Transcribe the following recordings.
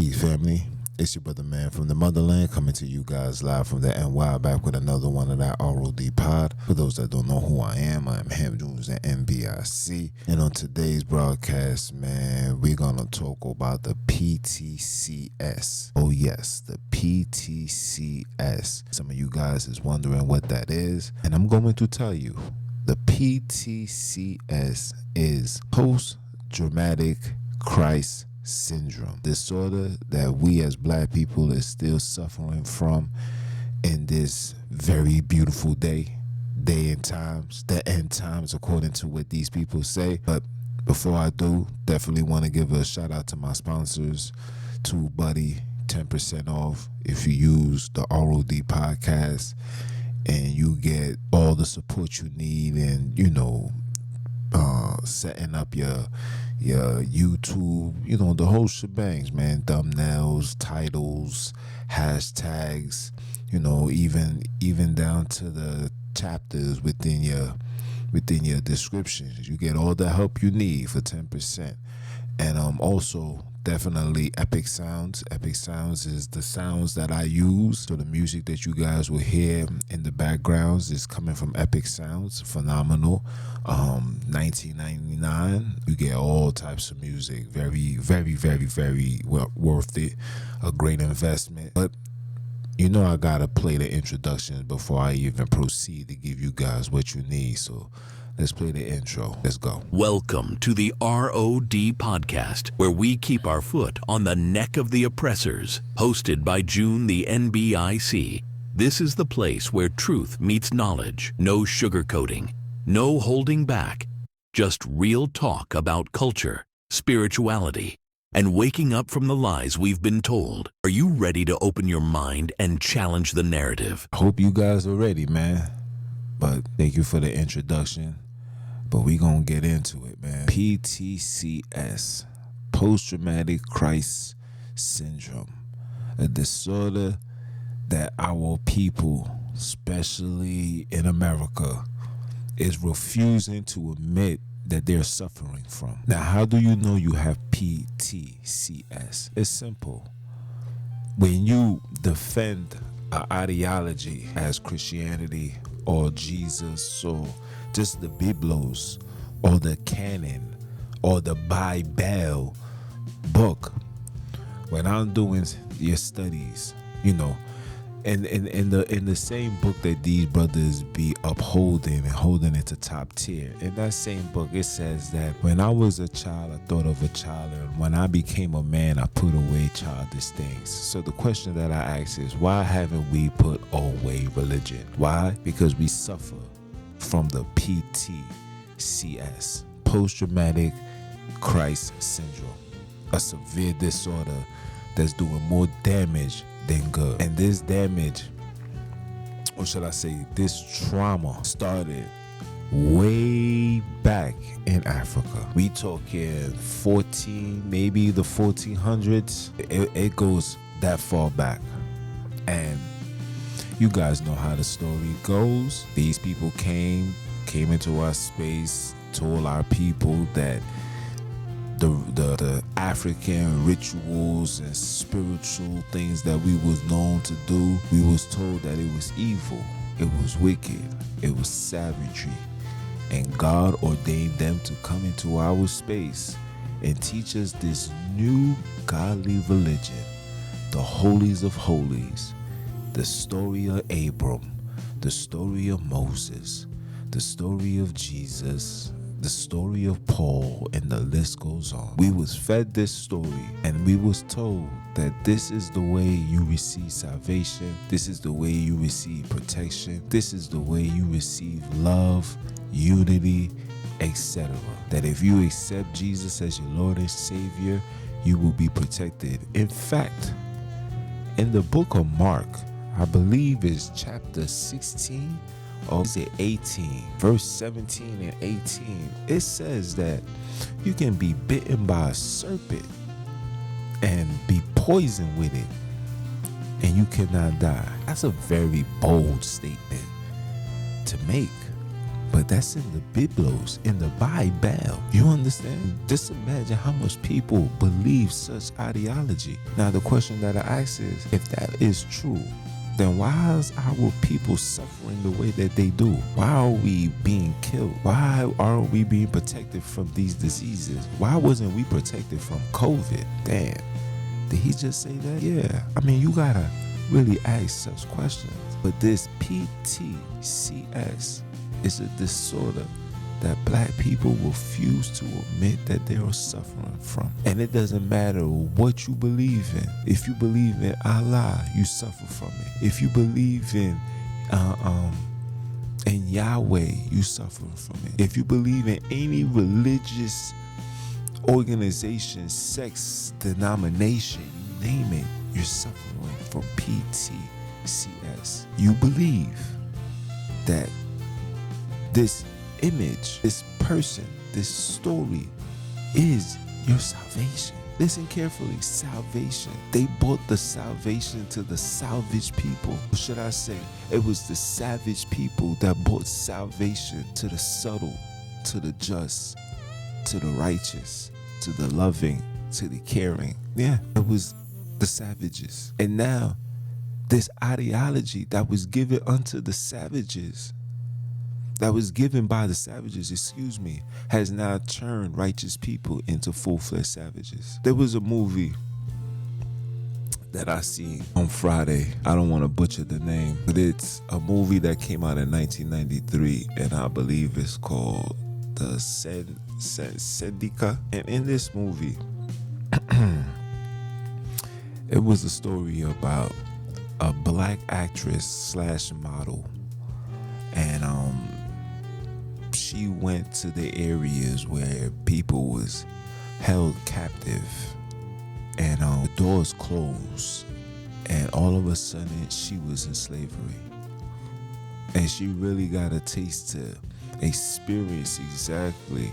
Peace, family. It's your brother, man, from the motherland, coming to you guys live from the NY, back with another one of that R.O.D pod. For those that don't know who I am Ham Jones at NBIC. And on today's broadcast, man, we're going to talk about the PTCS. Oh, yes, the PTCS. Some of you guys is wondering what that is, and I'm going to tell you. The PTCS is post-traumatic crisis syndrome, disorder that we as black people is still suffering from in this very beautiful day and times, the end times, according to what these people say. But before I do, definitely want to give a shout out to my sponsors, to Buddy, 10% off if you use the R.O.D podcast, and you get all the support you need, and setting up your YouTube, the whole shebangs, man. Thumbnails, titles, hashtags, even down to the chapters within your descriptions. You get all the help you need for 10%. And also definitely Epic Sounds. Epic Sounds is the sounds that I use. So the music that you guys will hear in the backgrounds is coming from Epic Sounds. Phenomenal. $19.99. You get all types of music. Very, very, very, very well worth it. A great investment. But I gotta play the introductions before I even proceed to give you guys what you need. So let's play the intro. Let's go. Welcome to the R.O.D podcast, where we keep our foot on the neck of the oppressors. Hosted by June the NBIC. This is the place where truth meets knowledge. No sugarcoating, no holding back. Just real talk about culture, spirituality, and waking up from the lies we've been told. Are you ready to open your mind and challenge the narrative? I hope you guys are ready, man. But thank you for the introduction. But we gonna get into it, man. PTCS, post-traumatic crisis syndrome, a disorder that our people, especially in America, is refusing to admit that they're suffering from. Now, how do you know you have PTCS? It's simple. When you defend an ideology as Christianity or Jesus or just the Biblos or the canon or the Bible book, when I'm doing your studies, in the same book that these brothers be upholding and holding it to top tier, in that same book it says that when I was a child I thought of a child, and when I became a man I put away childish things. So the question that I ask is, why haven't we put away religion? Why? Because we suffer from the PTCS, post-traumatic crisis syndrome, a severe disorder that's doing more damage than good. And this damage, or should I say this trauma, started way back in Africa. We talking 14, maybe the 1400s. It goes that far back. And you guys know how the story goes. These people came into our space, told our people that the African rituals and spiritual things that we was known to do, we was told that it was evil, it was wicked, it was savagery, and God ordained them to come into our space and teach us this new godly religion, the holies of holies, the story of Abram, the story of Moses, the story of Jesus, the story of Paul, and the list goes on. We was fed this story, and we was told that this is the way you receive salvation, this is the way you receive protection, this is the way you receive love, unity, etc. That if you accept Jesus as your Lord and Savior, you will be protected. In fact, in the book of Mark, I believe it's chapter 16, or is it 18, verse 17 and 18, it says that you can be bitten by a serpent and be poisoned with it, and you cannot die. That's a very bold statement to make. But that's in the Biblos, in the Bible. You understand? Just imagine how much people believe such ideology. Now, the question that I ask is, if that is true, then why is our people suffering the way that they do? Why are we being killed? Why aren't we being protected from these diseases? Why wasn't we protected from COVID? Damn. Did he just say that? Yeah. I mean, you gotta really ask such questions. But this PTCS is a disorder that black people refuse to admit that they are suffering from. And it doesn't matter what you believe in. If you believe in Allah, you suffer from it. If you believe in Yahweh, you suffer from it. If you believe in any religious organization, sex, denomination, you name it, you're suffering from PTCS. You believe that this image, this person, this story is your salvation. Listen carefully, salvation. They brought the salvation to the salvage people. Or should I say, it was the savage people that brought salvation to the subtle, to the just, to the righteous, to the loving, to the caring. Yeah, it was the savages. And now, this ideology that was given unto the savages, that was given by the savages, has now turned righteous people into full-fledged savages. There was a movie that I seen on Friday. I don't want to butcher the name, but it's a movie that came out in 1993, and I believe it's called The Syndica. And in this movie, it was a story about a black actress / model, and she went to the areas where people was held captive, and the doors closed, and all of a sudden she was in slavery, and she really got a taste to experience exactly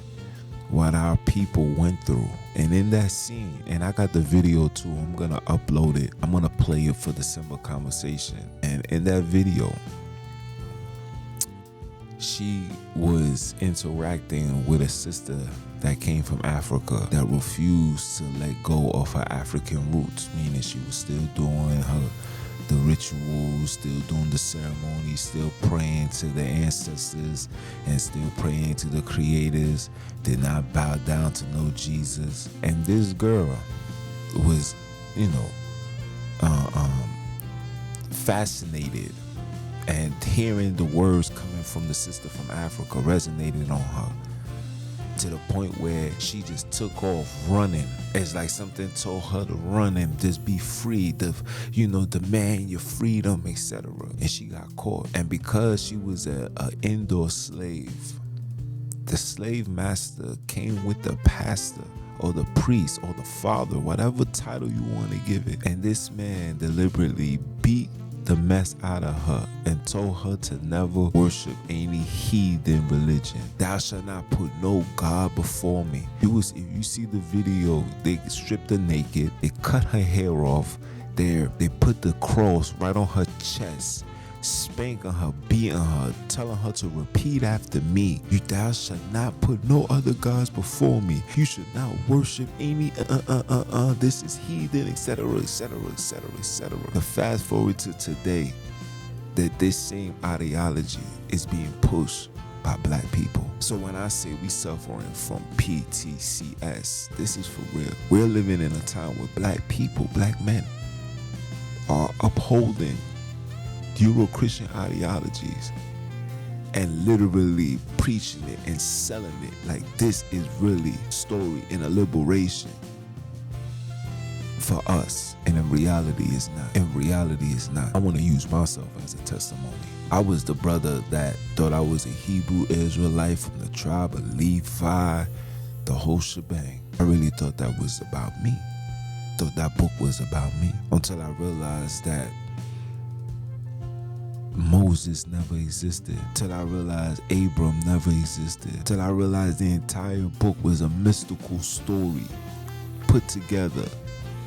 what our people went through. And in that scene, and I got the video too, I'm gonna upload it, I'm gonna play it for the simple conversation. And in that video, she was interacting with a sister that came from Africa that refused to let go of her African roots, meaning she was still doing the rituals, still doing the ceremonies, still praying to the ancestors, and still praying to the creators, did not bow down to no Jesus. And this girl was, fascinated, and hearing the words coming from the sister from Africa resonated on her, to the point where she just took off running. It's like something told her to run and just be free, demand your freedom, etc. And she got caught. And because she was a indoor slave, the slave master came with the pastor or the priest or the father, whatever title you want to give it. And this man deliberately beat the mess out of her and told her to never worship any heathen religion. Thou shalt not put no God before me. If you see the video, they stripped her naked, they cut her hair off, they put the cross right on her chest, spanking her, beating her, telling her to repeat after me. Thou shalt not put no other gods before me. You should not worship any this is heathen, etc., etc., etc., etc. The fast forward to today, that this same ideology is being pushed by black people. So when I say we suffering from PTCS, this is for real. We're living in a time where black people, black men, are upholding Euro-Christian ideologies and literally preaching it and selling it like this is really a story and a liberation for us. And in reality, it's not. In reality, it's not. I want to use myself as a testimony. I was the brother that thought I was a Hebrew Israelite from the tribe of Levi, the whole shebang. I really thought that was about me. Thought that book was about me, until I realized that Moses never existed, till I realized Abram never existed, till I realized the entire book was a mystical story put together,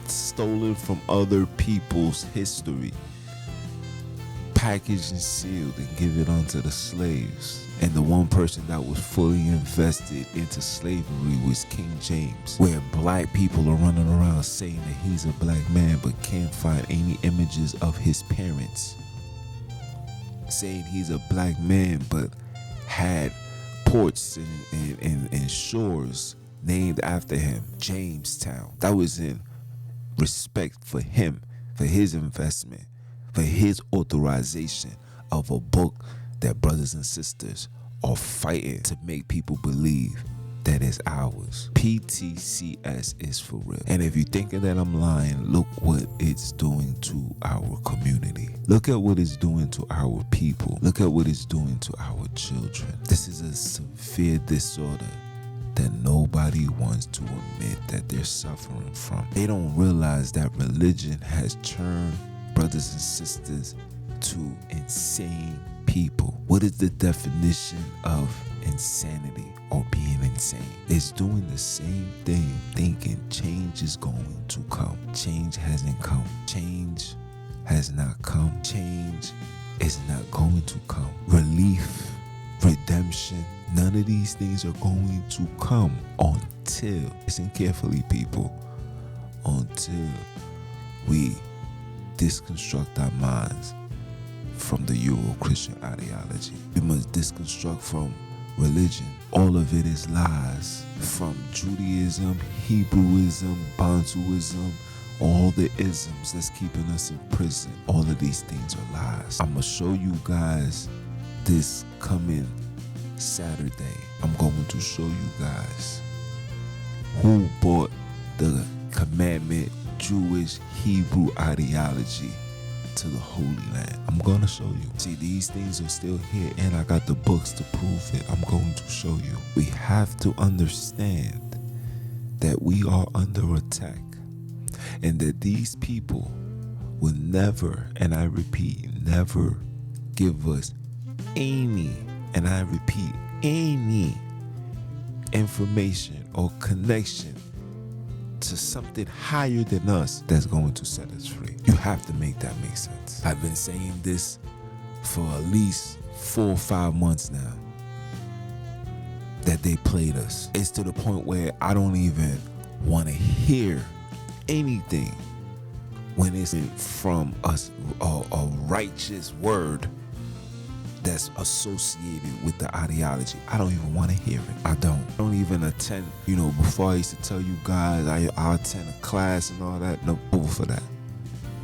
stolen from other people's history, packaged and sealed and give it unto the slaves. And the one person that was fully invested into slavery was King James, where black people are running around saying that he's a black man but can't find any images of his parents. Saying he's a black man but had ports and shores named after him. Jamestown. That was in respect for him, for his investment, for his authorization of a book that brothers and sisters are fighting to make people believe that is ours. PTCS is for real. And if you're thinking that I'm lying, look what it's doing to our community. Look at what it's doing to our people. Look at what it's doing to our children. This is a severe disorder that nobody wants to admit that they're suffering from. They don't realize that religion has turned brothers and sisters to insane people. What is the definition of insanity or being insane? It's doing the same thing, thinking change is going to come. Change hasn't come. Change has not come. Change is not going to come. Relief, redemption, none of these things are going to come until, listen carefully people, until we disconstruct our minds from the Euro-Christian ideology. We must disconstruct from religion. All of it is lies. From Judaism, Hebrewism, Bantuism, all the isms that's keeping us in prison. All of these things are lies. I'm going to show you guys this coming Saturday. I'm going to show you guys who brought the commandment Jewish Hebrew ideology to the Holy Land. I'm going to show you. See, these things are still here and I got the books to prove it. I'm going to show you. We have to understand that we are under attack and that these people will never, and I repeat, never give us any, and I repeat, any information or connection to something higher than us that's going to set us free. You have to make that make sense. I've been saying this for at least 4 or 5 months now, that they played us. It's to the point where I don't even want to hear anything when it's from us, a righteous word that's associated with the ideology. I don't even want to hear it. I don't even attend. Before I used to tell you guys I attend a class and all that. No, over for that.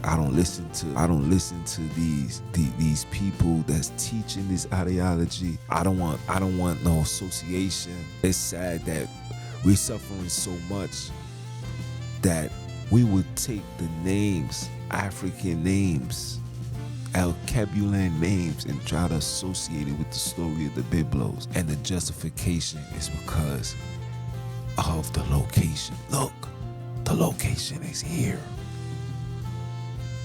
I don't listen to these people that's teaching this ideology. I don't want no association. It's sad that we're suffering so much that we would take the names, African names, Alkebulan names, and try to associate it with the story of the Biblos. And the justification is because of the location. Look, the location is here.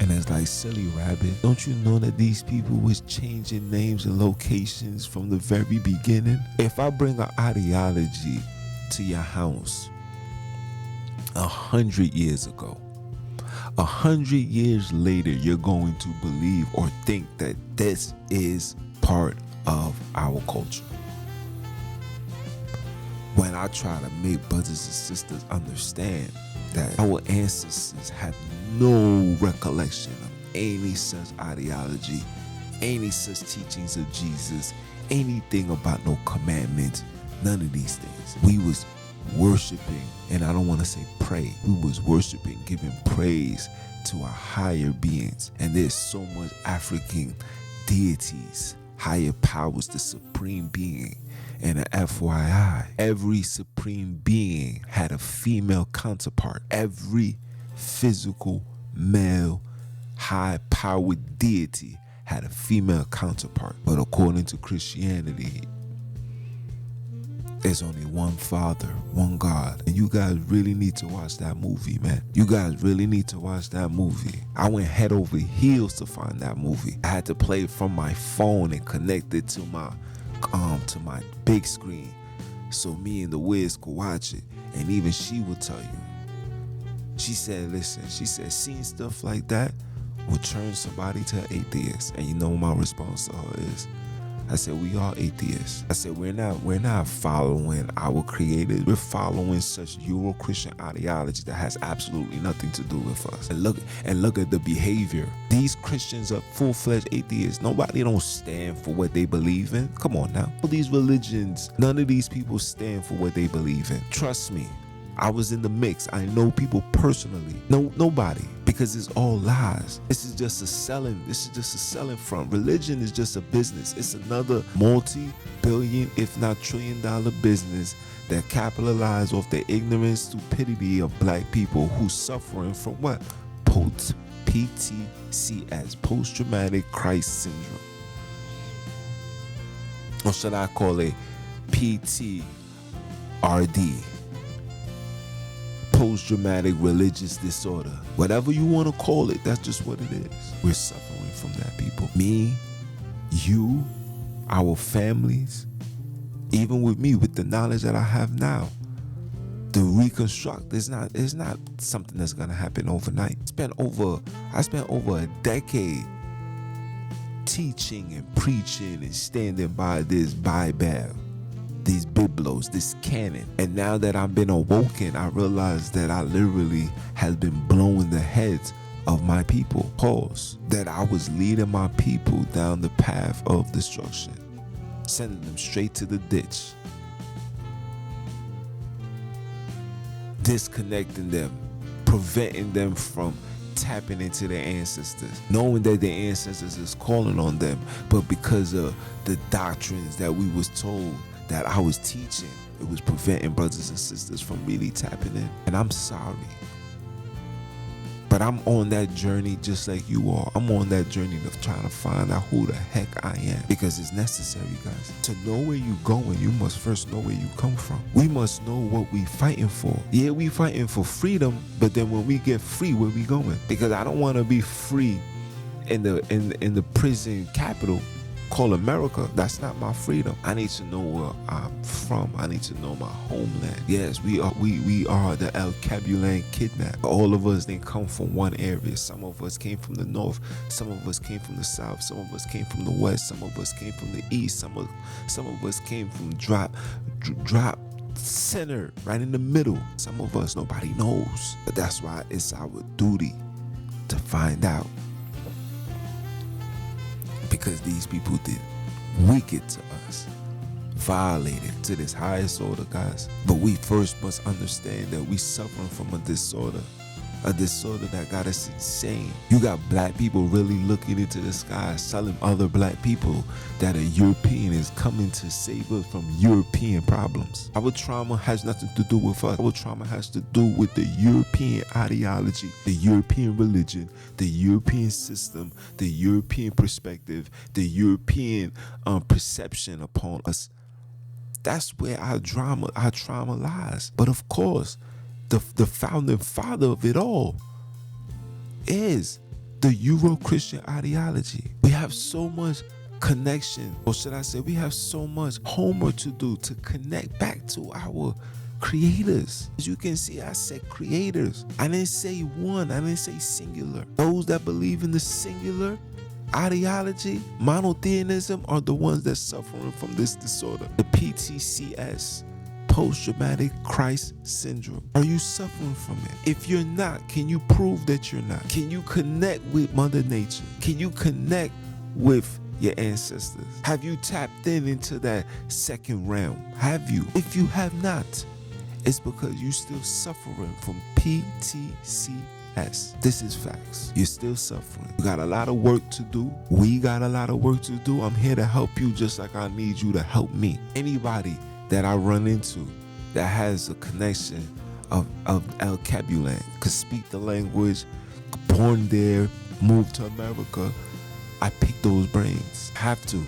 And it's like, silly rabbit, don't you know that these people was changing names and locations from the very beginning? If I bring an ideology to your house 100 years ago, 100 years later, you're going to believe or think that this is part of our culture. When I try to make brothers and sisters understand that our ancestors had no recollection of any such ideology, any such teachings of Jesus, anything about no commandments, none of these things. We was worshiping, and I don't want to say pray, we was worshiping, giving praise to our higher beings. And there's so much African deities, higher powers, the supreme being. And an FYI, every supreme being had a female counterpart. Every physical male high-powered deity had a female counterpart. But according to Christianity, there's only one Father, one God. And you guys really need to watch that movie, man. You guys really need to watch that movie. I went head over heels to find that movie. I had to play it from my phone and connect it to my big screen so me and the Wiz could watch it. And even she will tell you. She said, listen, seeing stuff like that will turn somebody to an atheist. And you know what my response to her is? I said, we are atheists. I said, we're not following our creators. We're following such Euro-Christian ideology that has absolutely nothing to do with us. And look at the behavior. These Christians are full-fledged atheists. Nobody don't stand for what they believe in. Come on now. All these religions, none of these people stand for what they believe in. Trust me. I was in the mix. I know people personally. No, nobody, because it's all lies. This is just a selling front. Religion is just a business. It's another multi-billion, if not trillion-dollar business that capitalize off the ignorance, stupidity of black people who suffering from what? PTCS, post-traumatic crisis syndrome. Or should I call it PTRD? Post-traumatic religious disorder. Whatever you want to call it, that's just what it is. We're suffering from that, people. Me, you, our families, even with me, with the knowledge that I have now, to reconstruct is not something that's gonna happen overnight. I spent over a decade teaching and preaching and standing by this Bible, these biblos, this canon. And now that I've been awoken, I realize that I literally have been blowing the heads of my people. Pause. That I was leading my people down the path of destruction, sending them straight to the ditch, disconnecting them, preventing them from tapping into their ancestors, knowing that their ancestors is calling on them, but because of the doctrines that we was told that I was teaching, it was preventing brothers and sisters from really tapping in. And I'm sorry, but I'm on that journey just like you are. I'm on that journey of trying to find out who the heck I am, because it's necessary, guys. To know where you're going, you must first know where you come from. We must know what we fighting for. Yeah, we fighting for freedom, but then when we get free, where we going? Because I don't want to be free in the prison capital called America. That's not my freedom. I need to know where I'm from. I need to know my homeland. Yes, we are the El Cabulan kidnapped. All of us didn't come from one area. Some of us came from the north. Some of us came from the south. Some of us came from the west. Some of us came from the east. Some of us came from drop center, right in the middle. Some of us, nobody knows. But that's why it's our duty to find out. Because these people did wicked to us, violated to this highest order, guys. But we first must understand that we suffering from a disorder that got us insane. You got black people really looking into the sky, telling other black people that a European is coming to save us from European problems. Our trauma has nothing to do with us. Our trauma has to do with the European ideology, the European religion, the European system, the European perspective, the European perception upon us. That's where our trauma lies. But of course, the founding father of it all is the Euro-Christian ideology. We have so much connection, or should I say, we have so much homework to do to connect back to our creators. As you can see, I said creators. I didn't say one. I didn't say singular. Those that believe in the singular ideology, monotheism, are the ones that suffering from this disorder, the PTCS. Post-traumatic crisis syndrome. Are you suffering from it? If you're not, can you prove that you're not? Can you connect with Mother Nature? Can you connect with your ancestors? Have you tapped into that second realm? Have you? If you have not, it's because you're still suffering from PTCS. This is facts. You're still suffering. You got a lot of work to do. We got a lot of work to do. I'm here to help you just like I need you to help me. Anybody that I run into that has a connection of El Cabulan, could speak the language, born there, moved to America, I pick those brains. I have to,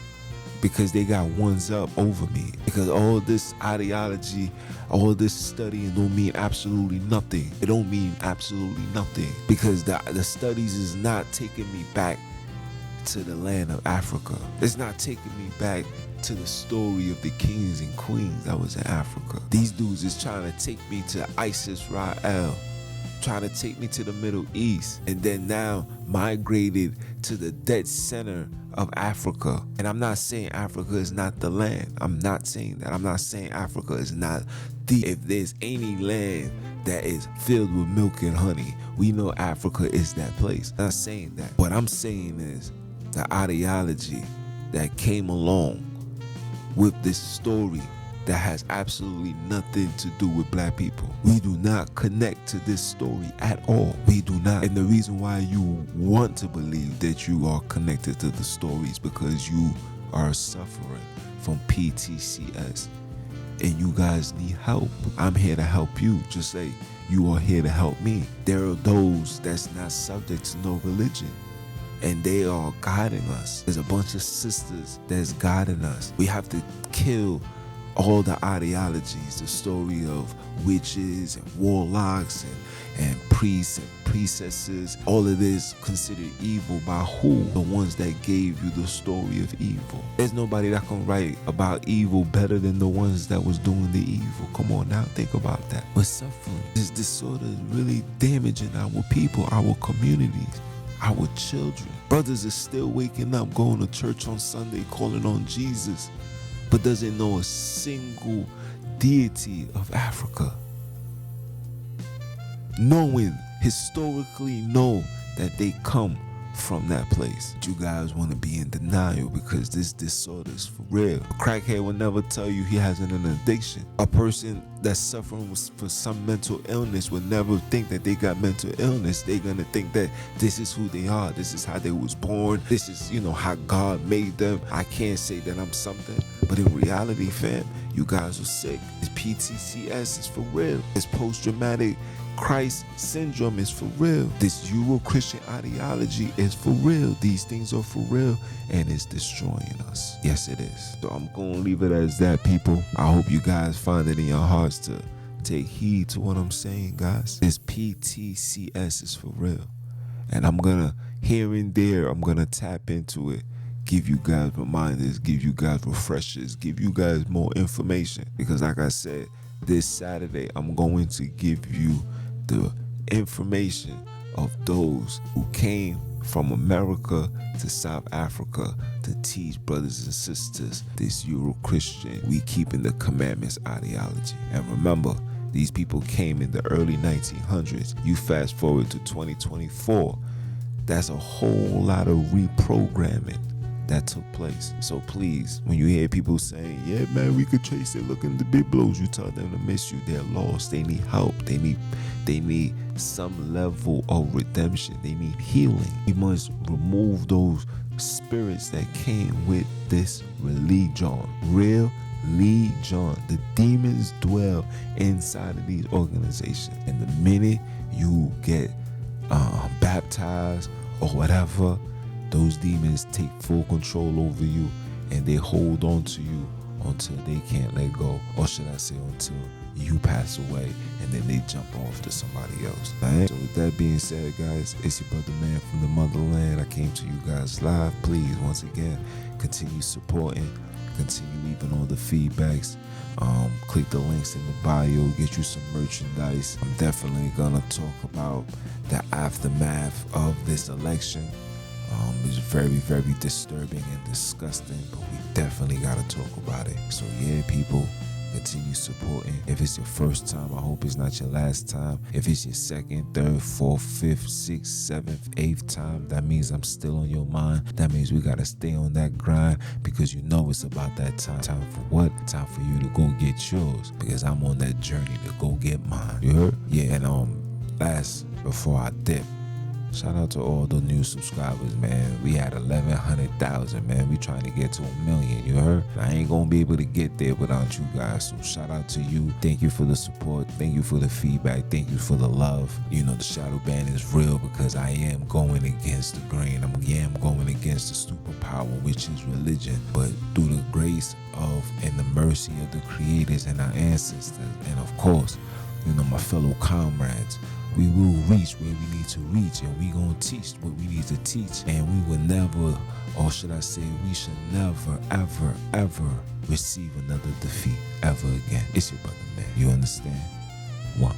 because they got ones up over me. Because all this ideology, all this studying don't mean absolutely nothing. It don't mean absolutely nothing. Because the studies is not taking me back to the land of Africa. It's not taking me back to the story of the kings and queens that was in Africa. These dudes is trying to take me to Isis Rael trying to take me to the Middle East, and then now migrated to the dead center of Africa. And I'm not saying Africa is not the land. I'm not saying that. I'm not saying Africa is not the, if there's any land that is filled with milk and honey, we know Africa is that place. I'm not saying that. What I'm saying is the ideology that came along with this story that has absolutely nothing to do with black people. We do not connect to this story at all. We do not. And the reason why you want to believe that you are connected to the story is because you are suffering from PTCS and you guys need help. I'm here to help you, just like you are here to help me. There are those that's not subject to no religion, and they are guiding us. There's a bunch of sisters that's guiding us. We have to kill all the ideologies, the story of witches and warlocks and priests and priestesses. All of this considered evil by who? The ones that gave you the story of evil. There's nobody that can write about evil better than the ones that was doing the evil. Come on now, think about that. We're suffering. This disorder is really damaging our people, our communities, our children. Brothers are still waking up, going to church on Sunday, calling on Jesus, but doesn't know a single deity of Africa. Historically know that they come from that place. You guys want to be in denial because this disorder is for real. A crackhead will never tell you he has an addiction. A person that's suffering for some mental illness will never think that they got mental illness. They're gonna think that this is who they are. This is how they was born. This is, how God made them. I can't say that I'm something, but in reality, fam, you guys are sick. This PTCS is for real. This post-traumatic Christ syndrome is for real. This Euro-Christian ideology is for real. These things are for real, and it's destroying us. Yes, it is. So I'm gonna leave it as that, people. I hope you guys find it in your hearts to take heed to what I'm saying, guys. This PTCS is for real, and I'm gonna, here and there, I'm gonna tap into it, give you guys reminders, give you guys refreshers, give you guys more information, because like I said, this Saturday I'm going to give you the information of those who came from America to South Africa to teach brothers and sisters this Euro-Christian, we keeping the commandments ideology. And remember, these people came in the early 1900s. You fast forward to 2024, that's a whole lot of reprogramming that took place. So please, when you hear people saying, yeah man, we could trace it, look in the big blows, you tell them to miss you. They're lost. They need help. They need some level of redemption. They need healing. We must remove those spirits that came with this religion. Religion. The demons dwell inside of these organizations. And the minute you get baptized or whatever, those demons take full control over you, and they hold on to you until they can't let go, or should I say until you pass away, and then they jump off to somebody else. Right? So with that being said, guys, it's your brother man from the motherland. I came to you guys live. Please, once again, continue supporting, continue leaving all the feedbacks. Click the links in the bio, get you some merchandise. I'm definitely gonna talk about the aftermath of this election. It's very, very disturbing and disgusting, but we definitely gotta talk about it. So yeah, people, continue supporting. If it's your first time, I hope it's not your last time. If it's your second, third, fourth, fifth, sixth, seventh, eighth time, that means I'm still on your mind. That means we gotta stay on that grind, because you know it's about that time. Time for what? Time for you to go get yours, because I'm on that journey to go get mine. You heard? Yeah, and last, before I dip, shout out to all the new subscribers, man. We had 1,100,000, man. We trying to get to 1 million, you heard? I ain't gonna be able to get there without you guys. So shout out to you. Thank you for the support. Thank you for the feedback. Thank you for the love. You know, the shadow ban is real, because I am going against the grain. I'm going against the superpower, which is religion. But through the grace of and the mercy of the creators and our ancestors, and of course, you know, my fellow comrades, we will reach where we need to reach, and we gonna teach what we need to teach, and we will never, or should I say, we should never, ever, ever receive another defeat ever again. It's your brother, man. You understand? One.